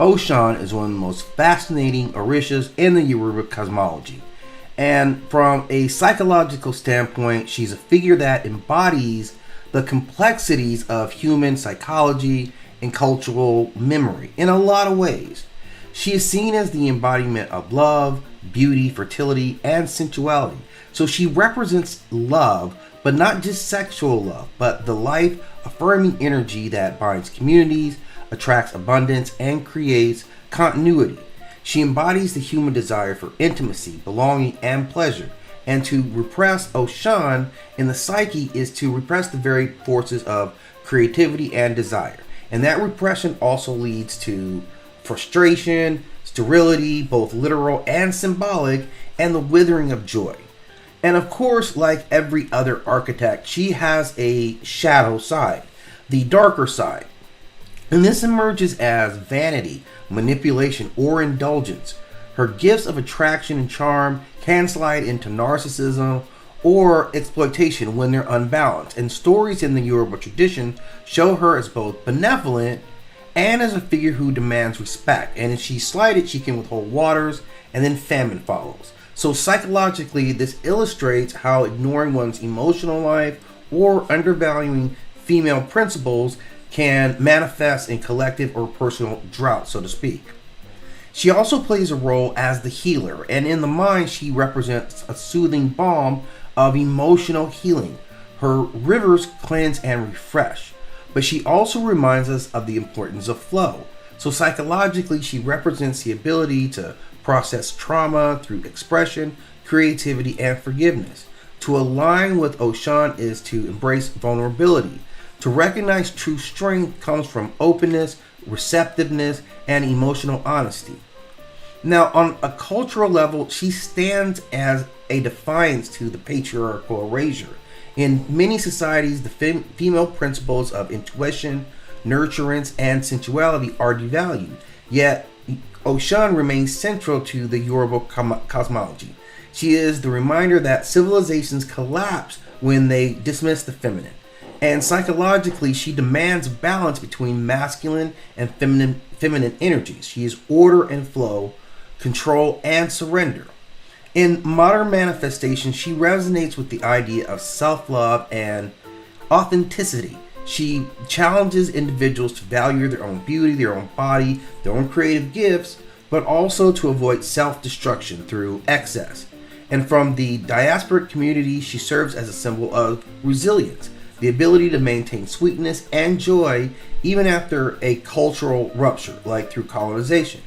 Oshun is one of the most fascinating erasures in the Yoruba cosmology. And from a psychological standpoint, she's a figure that embodies the complexities of human psychology and cultural memory in a lot of ways. She is seen as the embodiment of love, beauty, fertility, and sensuality. So she represents love, but not just sexual love, but the life-affirming energy that binds communities, attracts abundance, and creates continuity. She embodies the human desire for intimacy, belonging, and pleasure. And to repress Oshun in the psyche is to repress the very forces of creativity and desire. And that repression also leads to frustration, sterility, both literal and symbolic, and the withering of joy. And of course, like every other architect, she has a shadow side, the darker side. And this emerges as vanity, manipulation, or indulgence. Her gifts of attraction and charm can slide into narcissism or exploitation when they're unbalanced. And stories in the Yoruba tradition show her as both benevolent and as a figure who demands respect. And if she's slighted, she can withhold waters, and then famine follows. So psychologically, this illustrates how ignoring one's emotional life or undervaluing female principles can manifest in collective or personal drought, so to speak. She also plays a role as the healer, and in the mind, she represents a soothing balm of emotional healing. Her rivers cleanse and refresh, but she also reminds us of the importance of flow. So psychologically, she represents the ability to process trauma through expression, creativity, and forgiveness. To align with Oshun is to embrace vulnerability. To recognize true strength comes from openness, receptiveness, and emotional honesty. Now, on a cultural level, she stands as a defiance to the patriarchal erasure. In many societies, the female principles of intuition, nurturance, and sensuality are devalued. Yet, Oshun remains central to the Yoruba cosmology. She is the reminder that civilizations collapse when they dismiss the feminine. And psychologically, she demands balance between masculine and feminine energies. She is order and flow, control and surrender. In modern manifestation, she resonates with the idea of self-love and authenticity. She challenges individuals to value their own beauty, their own body, their own creative gifts, but also to avoid self-destruction through excess. And from the diasporic community, she serves as a symbol of resilience, the ability to maintain sweetness and joy even after a cultural rupture, like through colonization.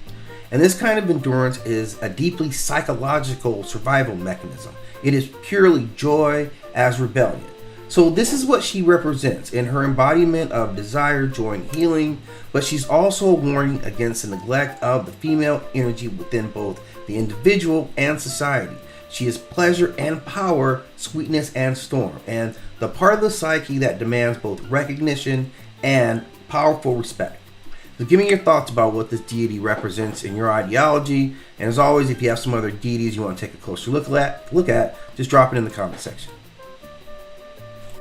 And this kind of endurance is a deeply psychological survival mechanism. It is purely joy as rebellion. So this is what she represents in her embodiment of desire, joy, and healing, but she's also a warning against the neglect of the female energy within both the individual and society. She is pleasure and power, sweetness and storm, and the part of the psyche that demands both recognition and powerful respect. So give me your thoughts about what this deity represents in your ideology. And as always, if you have some other deities you want to take a closer look at, just drop it in the comment section.